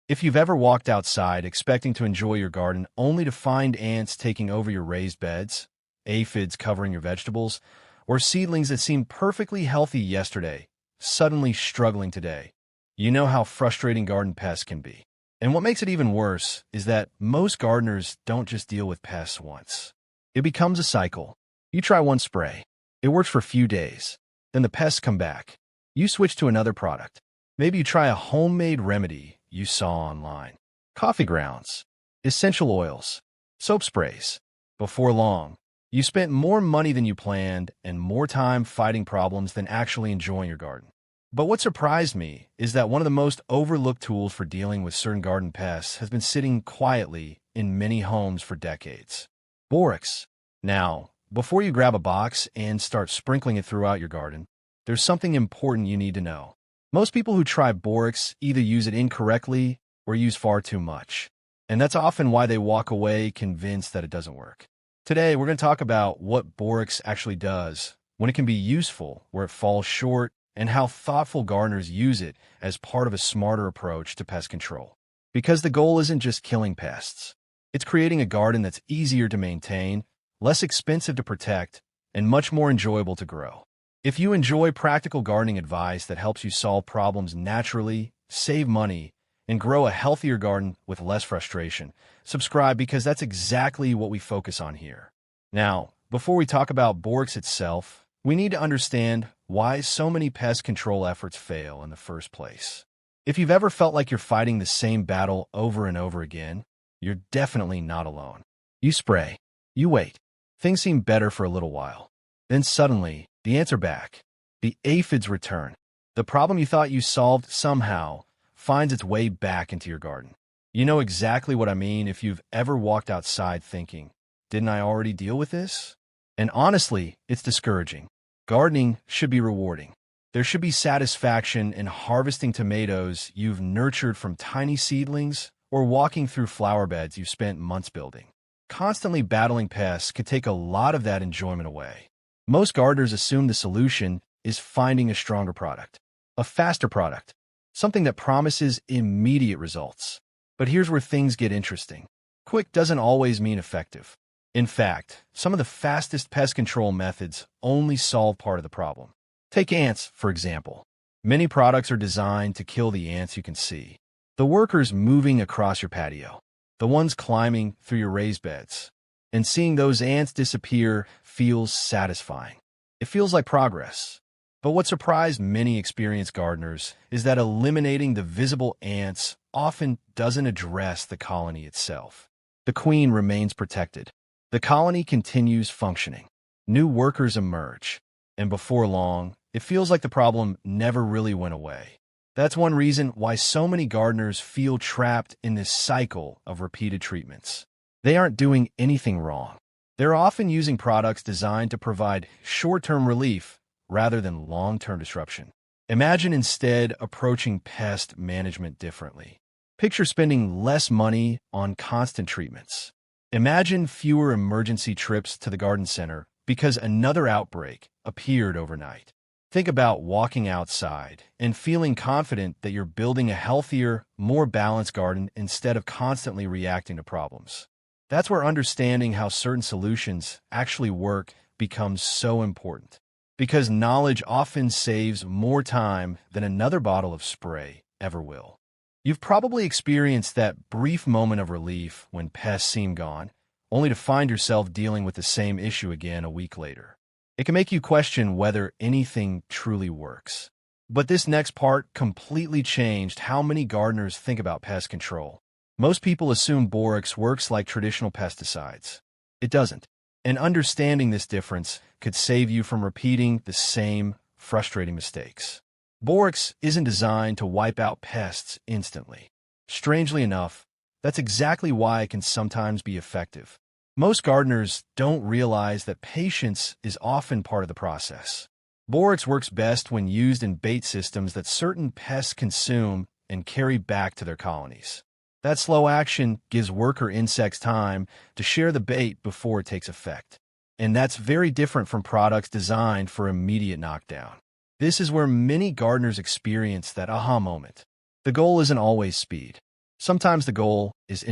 If you've ever walked outside expecting to enjoy your garden only to find ants taking over your raised beds, aphids covering your vegetables, or seedlings that seemed perfectly healthy yesterday, suddenly struggling today, you know how frustrating garden pests can be. And what makes it even worse is that most gardeners don't just deal with pests once. It becomes a cycle. You try one spray. It works for a few days. Then the pests come back. You switch to another product. Maybe you try a homemade remedy you saw online. Coffee grounds, essential oils, soap sprays. Before long, you spent more money than you planned and more time fighting problems than actually enjoying your garden. But what surprised me is that one of the most overlooked tools for dealing with certain garden pests has been sitting quietly in many homes for decades. Borax. Now, before you grab a box and start sprinkling it throughout your garden, there's something important you need to know. Most people who try borax either use it incorrectly or use far too much, and that's often why they walk away convinced that it doesn't work. Today, we're going to talk about what borax actually does, when it can be useful, where it falls short, and how thoughtful gardeners use it as part of a smarter approach to pest control. Because the goal isn't just killing pests. It's creating a garden that's easier to maintain, less expensive to protect, and much more enjoyable to grow. If you enjoy practical gardening advice that helps you solve problems naturally, save money, and grow a healthier garden with less frustration, subscribe because that's exactly what we focus on here. Now, before we talk about borax itself, we need to understand why so many pest control efforts fail in the first place. If you've ever felt like you're fighting the same battle over and over again, you're definitely not alone. You spray, you wait, things seem better for a little while. Then suddenly, the ants are back. The aphids return. The problem you thought you solved somehow finds its way back into your garden. You know exactly what I mean if you've ever walked outside thinking, didn't I already deal with this? And honestly, it's discouraging. Gardening should be rewarding. There should be satisfaction in harvesting tomatoes you've nurtured from tiny seedlings or walking through flower beds you've spent months building. Constantly battling pests could take a lot of that enjoyment away. Most gardeners assume the solution is finding a stronger product, a faster product, something that promises immediate results. But here's where things get interesting. Quick doesn't always mean effective. In fact, some of the fastest pest control methods only solve part of the problem. Take ants, for example. Many products are designed to kill the ants you can see. The workers moving across your patio, the ones climbing through your raised beds. And seeing those ants disappear feels satisfying. It feels like progress. But what surprised many experienced gardeners is that eliminating the visible ants often doesn't address the colony itself. The queen remains protected. The colony continues functioning. New workers emerge. And before long, it feels like the problem never really went away. That's one reason why so many gardeners feel trapped in this cycle of repeated treatments. They aren't doing anything wrong. They're often using products designed to provide short-term relief rather than long-term disruption. Imagine instead approaching pest management differently. Picture spending less money on constant treatments. Imagine fewer emergency trips to the garden center because another outbreak appeared overnight. Think about walking outside and feeling confident that you're building a healthier, more balanced garden instead of constantly reacting to problems. That's where understanding how certain solutions actually work becomes so important, because knowledge often saves more time than another bottle of spray ever will. You've probably experienced that brief moment of relief when pests seem gone, only to find yourself dealing with the same issue again a week later. It can make you question whether anything truly works. But this next part completely changed how many gardeners think about pest control. Most people assume borax works like traditional pesticides. It doesn't. And understanding this difference could save you from repeating the same frustrating mistakes. Borax isn't designed to wipe out pests instantly. Strangely enough, that's exactly why it can sometimes be effective. Most gardeners don't realize that patience is often part of the process. Borax works best when used in bait systems that certain pests consume and carry back to their colonies. That slow action gives worker insects time to share the bait before it takes effect. And that's very different from products designed for immediate knockdown. This is where many gardeners experience that aha moment. The goal isn't always speed. Sometimes the goal is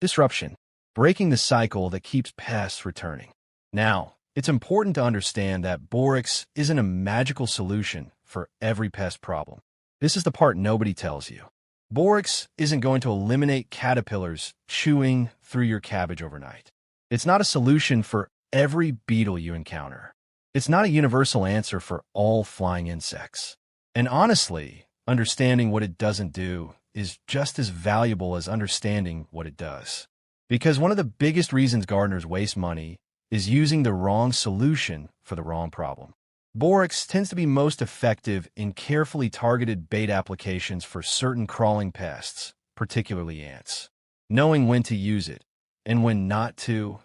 disruption, breaking the cycle that keeps pests returning. Now, it's important to understand that Borax isn't a magical solution for every pest problem. This is the part nobody tells you. Borax isn't going to eliminate caterpillars chewing through your cabbage overnight. It's not a solution for every beetle you encounter. It's not a universal answer for all flying insects. And honestly, understanding what it doesn't do is just as valuable as understanding what it does. Because one of the biggest reasons gardeners waste money is using the wrong solution for the wrong problem. Borax tends to be most effective in carefully targeted bait applications for certain crawling pests, particularly ants. Knowing when to use it and when not to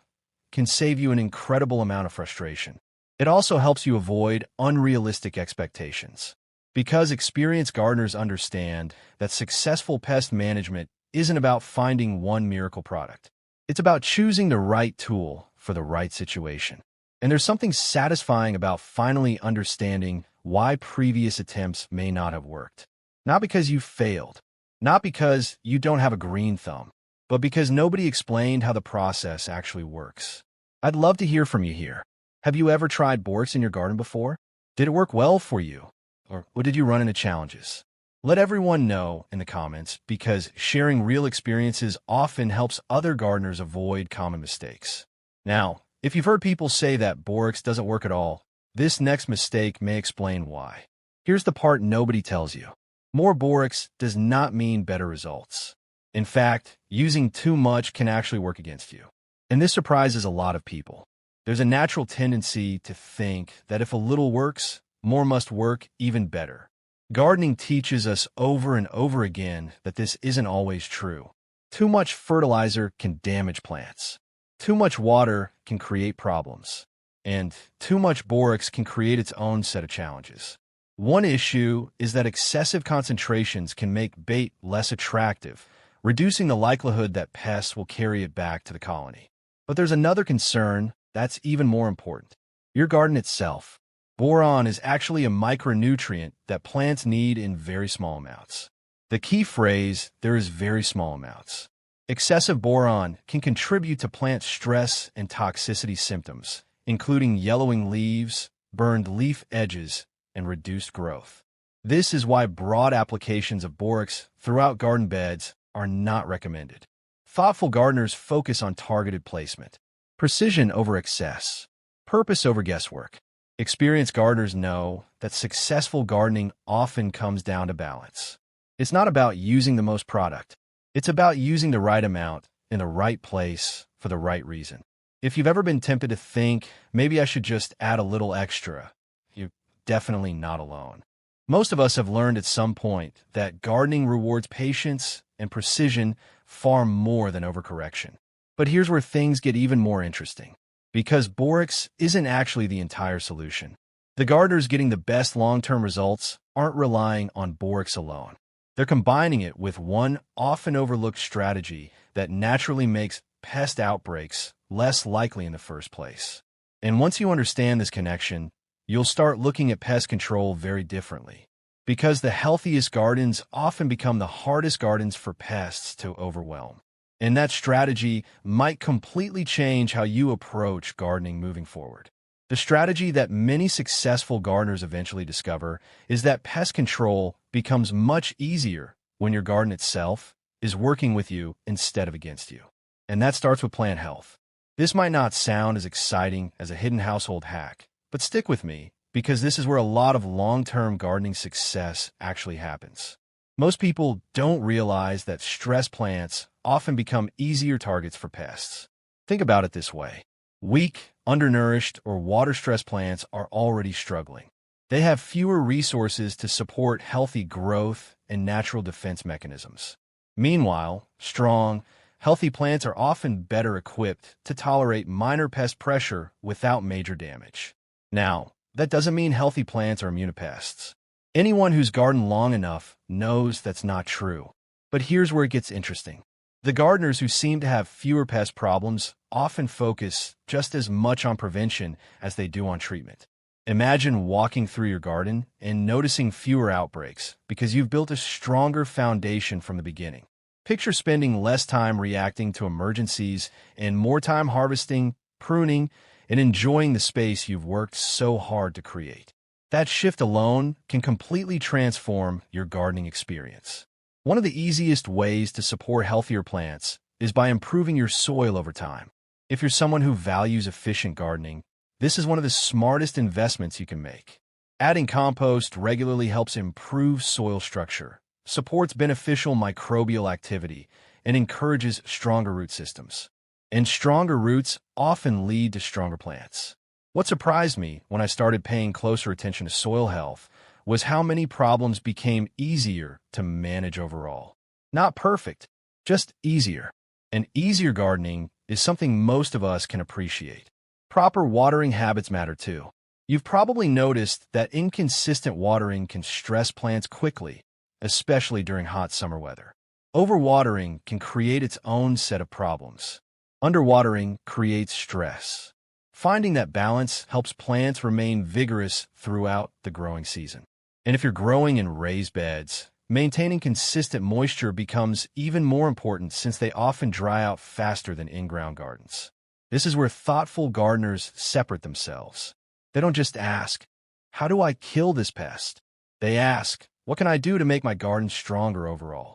can save you an incredible amount of frustration. It also helps you avoid unrealistic expectations. Because experienced gardeners understand that successful pest management isn't about finding one miracle product. It's about choosing the right tool for the right situation. And there's something satisfying about finally understanding why previous attempts may not have worked. Not because you failed, not because you don't have a green thumb, but because nobody explained how the process actually works. I'd love to hear from you here. Have you ever tried Borax in your garden before? Did it work well for you? Or did you run into challenges? Let everyone know in the comments, because sharing real experiences often helps other gardeners avoid common mistakes. Now, if you've heard people say that Borax doesn't work at all, this next mistake may explain why. Here's the part nobody tells you. More Borax does not mean better results. In fact, using too much can actually work against you. And this surprises a lot of people. There's a natural tendency to think that if a little works, more must work even better. Gardening teaches us over and over again that this isn't always true. Too much fertilizer can damage plants. Too much water can create problems. And too much Borax can create its own set of challenges. One issue is that excessive concentrations can make bait less attractive, reducing the likelihood that pests will carry it back to the colony. But there's another concern that's even more important. Your garden itself. Boron is actually a micronutrient that plants need in very small amounts. The key phrase there is very small amounts. Excessive boron can contribute to plant stress and toxicity symptoms, including yellowing leaves, burned leaf edges, and reduced growth. This is why broad applications of Borax throughout garden beds are not recommended. Thoughtful gardeners focus on targeted placement, precision over excess, purpose over guesswork. Experienced gardeners know that successful gardening often comes down to balance. It's not about using the most product. It's about using the right amount in the right place for the right reason. If you've ever been tempted to think, maybe I should just add a little extra, you're definitely not alone. Most of us have learned at some point that gardening rewards patience and precision far more than overcorrection. But here's where things get even more interesting. Because Borax isn't actually the entire solution. The gardeners getting the best long-term results aren't relying on Borax alone. They're combining it with one often overlooked strategy that naturally makes pest outbreaks less likely in the first place. And once you understand this connection, you'll start looking at pest control very differently. Because the healthiest gardens often become the hardest gardens for pests to overwhelm. And that strategy might completely change how you approach gardening moving forward. The strategy that many successful gardeners eventually discover is that pest control becomes much easier when your garden itself is working with you instead of against you. And that starts with plant health. This might not sound as exciting as a hidden household hack, but stick with me, because this is where a lot of long-term gardening success actually happens. Most people don't realize that stress plants often become easier targets for pests. Think about it this way. Weak, undernourished, or water-stressed plants are already struggling. They have fewer resources to support healthy growth and natural defense mechanisms. Meanwhile, strong, healthy plants are often better equipped to tolerate minor pest pressure without major damage. Now, that doesn't mean healthy plants are immune to pests. Anyone who's gardened long enough knows that's not true. But here's where it gets interesting. The gardeners who seem to have fewer pest problems often focus just as much on prevention as they do on treatment. Imagine walking through your garden and noticing fewer outbreaks because you've built a stronger foundation from the beginning. Picture spending less time reacting to emergencies and more time harvesting, pruning, and enjoying the space you've worked so hard to create. That shift alone can completely transform your gardening experience. One of the easiest ways to support healthier plants is by improving your soil over time. If you're someone who values efficient gardening, this is one of the smartest investments you can make. Adding compost regularly helps improve soil structure, supports beneficial microbial activity, and encourages stronger root systems. And stronger roots often lead to stronger plants. What surprised me when I started paying closer attention to soil health was how many problems became easier to manage overall. Not perfect, just easier. And easier gardening is something most of us can appreciate. Proper watering habits matter too. You've probably noticed that inconsistent watering can stress plants quickly, especially during hot summer weather. Overwatering can create its own set of problems. Underwatering creates stress. Finding that balance helps plants remain vigorous throughout the growing season. And if you're growing in raised beds, maintaining consistent moisture becomes even more important since they often dry out faster than in-ground gardens. This is where thoughtful gardeners separate themselves. They don't just ask, "How do I kill this pest?" They ask, "What can I do to make my garden stronger overall?"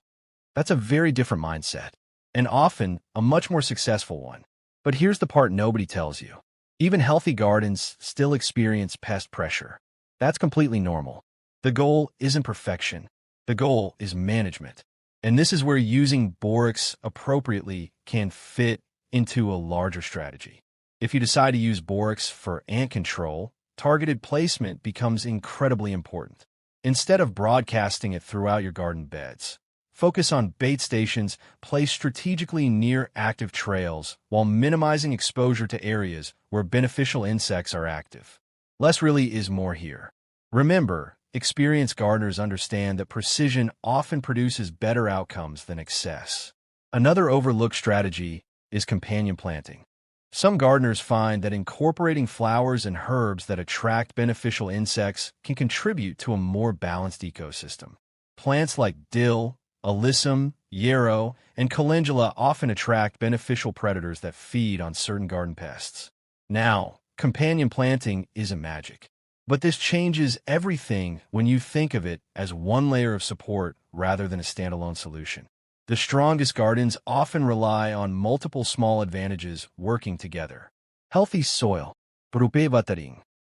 That's a very different mindset, and often a much more successful one. But here's the part nobody tells you. Even healthy gardens still experience pest pressure. That's completely normal. The goal isn't perfection. The goal is management. And this is where using Borax appropriately can fit into a larger strategy. If you decide to use Borax for ant control, targeted placement becomes incredibly important. Instead of broadcasting it throughout your garden beds, focus on bait stations placed strategically near active trails while minimizing exposure to areas where beneficial insects are active. Less really is more here. Remember, experienced gardeners understand that precision often produces better outcomes than excess. Another overlooked strategy is companion planting. Some gardeners find that incorporating flowers and herbs that attract beneficial insects can contribute to a more balanced ecosystem. Plants like dill, alyssum, yarrow, and calendula often attract beneficial predators that feed on certain garden pests. Now, companion planting isn't magic, but this changes everything when you think of it as one layer of support rather than a standalone solution. The strongest gardens often rely on multiple small advantages working together. Healthy soil,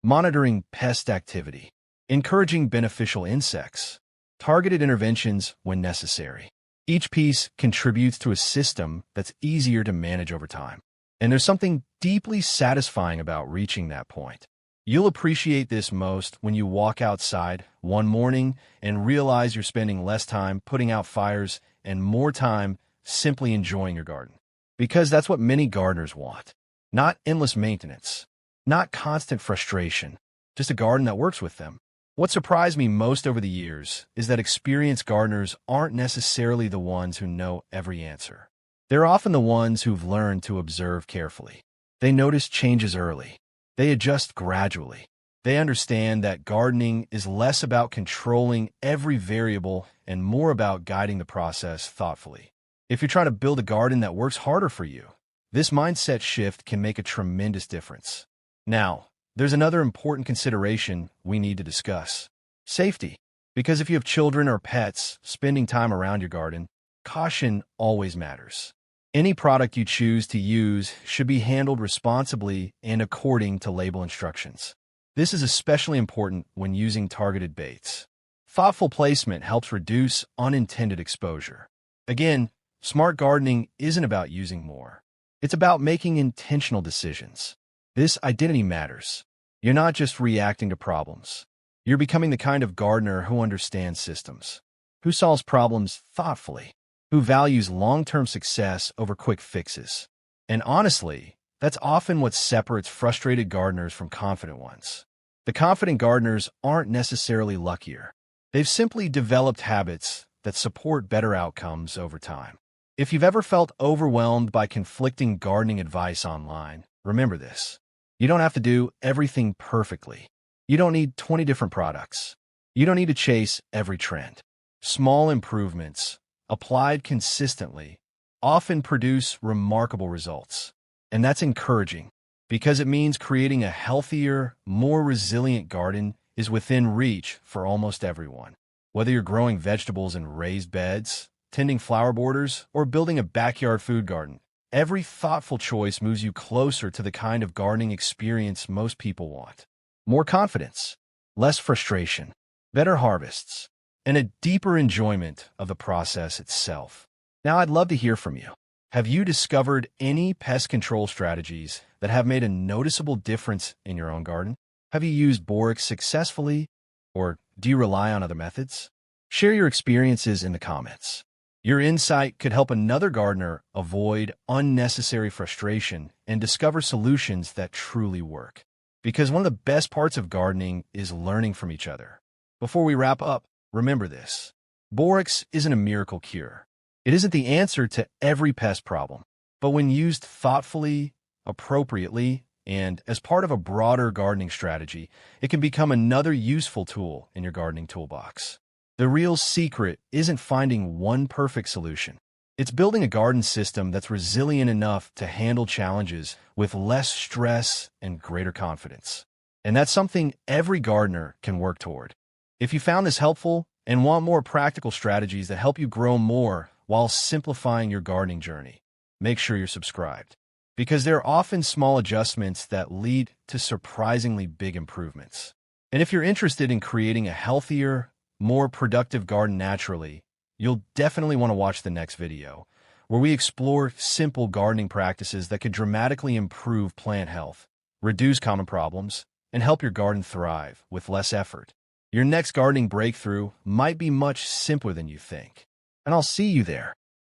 monitoring pest activity, encouraging beneficial insects, targeted interventions when necessary. Each piece contributes to a system that's easier to manage over time. And there's something deeply satisfying about reaching that point. You'll appreciate this most when you walk outside one morning and realize you're spending less time putting out fires and more time simply enjoying your garden. Because that's what many gardeners want. Not endless maintenance, not constant frustration, just a garden that works with them. What surprised me most over the years is that experienced gardeners aren't necessarily the ones who know every answer. They're often the ones who've learned to observe carefully. They notice changes early. They adjust gradually. They understand that gardening is less about controlling every variable and more about guiding the process thoughtfully. If you're trying to build a garden that works harder for you, this mindset shift can make a tremendous difference. Now, there's another important consideration we need to discuss. Safety. Because if you have children or pets spending time around your garden, caution always matters. Any product you choose to use should be handled responsibly and according to label instructions. This is especially important when using targeted baits. Thoughtful placement helps reduce unintended exposure. Again, smart gardening isn't about using more. It's about making intentional decisions. This identity matters. You're not just reacting to problems. You're becoming the kind of gardener who understands systems, who solves problems thoughtfully, who values long-term success over quick fixes. And honestly, that's often what separates frustrated gardeners from confident ones. The confident gardeners aren't necessarily luckier. They've simply developed habits that support better outcomes over time. If you've ever felt overwhelmed by conflicting gardening advice online, remember this. You don't have to do everything perfectly. You don't need 20 different products. You don't need to chase every trend. Small improvements, applied consistently, often produce remarkable results. And that's encouraging because it means creating a healthier, more resilient garden is within reach for almost everyone. Whether you're growing vegetables in raised beds, tending flower borders, or building a backyard food garden, every thoughtful choice moves you closer to the kind of gardening experience most people want. More confidence, less frustration, better harvests, and a deeper enjoyment of the process itself. Now, I'd love to hear from you. Have you discovered any pest control strategies that have made a noticeable difference in your own garden? Have you used Borax successfully, or do you rely on other methods? Share your experiences in the comments. Your insight could help another gardener avoid unnecessary frustration and discover solutions that truly work. Because one of the best parts of gardening is learning from each other. Before we wrap up, remember this. Borax isn't a miracle cure. It isn't the answer to every pest problem. But when used thoughtfully, appropriately, and as part of a broader gardening strategy, it can become another useful tool in your gardening toolbox. The real secret isn't finding one perfect solution. It's building a garden system that's resilient enough to handle challenges with less stress and greater confidence. And that's something every gardener can work toward. If you found this helpful and want more practical strategies that help you grow more while simplifying your gardening journey, make sure you're subscribed. Because there are often small adjustments that lead to surprisingly big improvements. And if you're interested in creating a healthier, more productive garden naturally, you'll definitely want to watch the next video, where we explore simple gardening practices that could dramatically improve plant health, reduce common problems, and help your garden thrive with less effort. Your next gardening breakthrough might be much simpler than you think. And I'll see you there.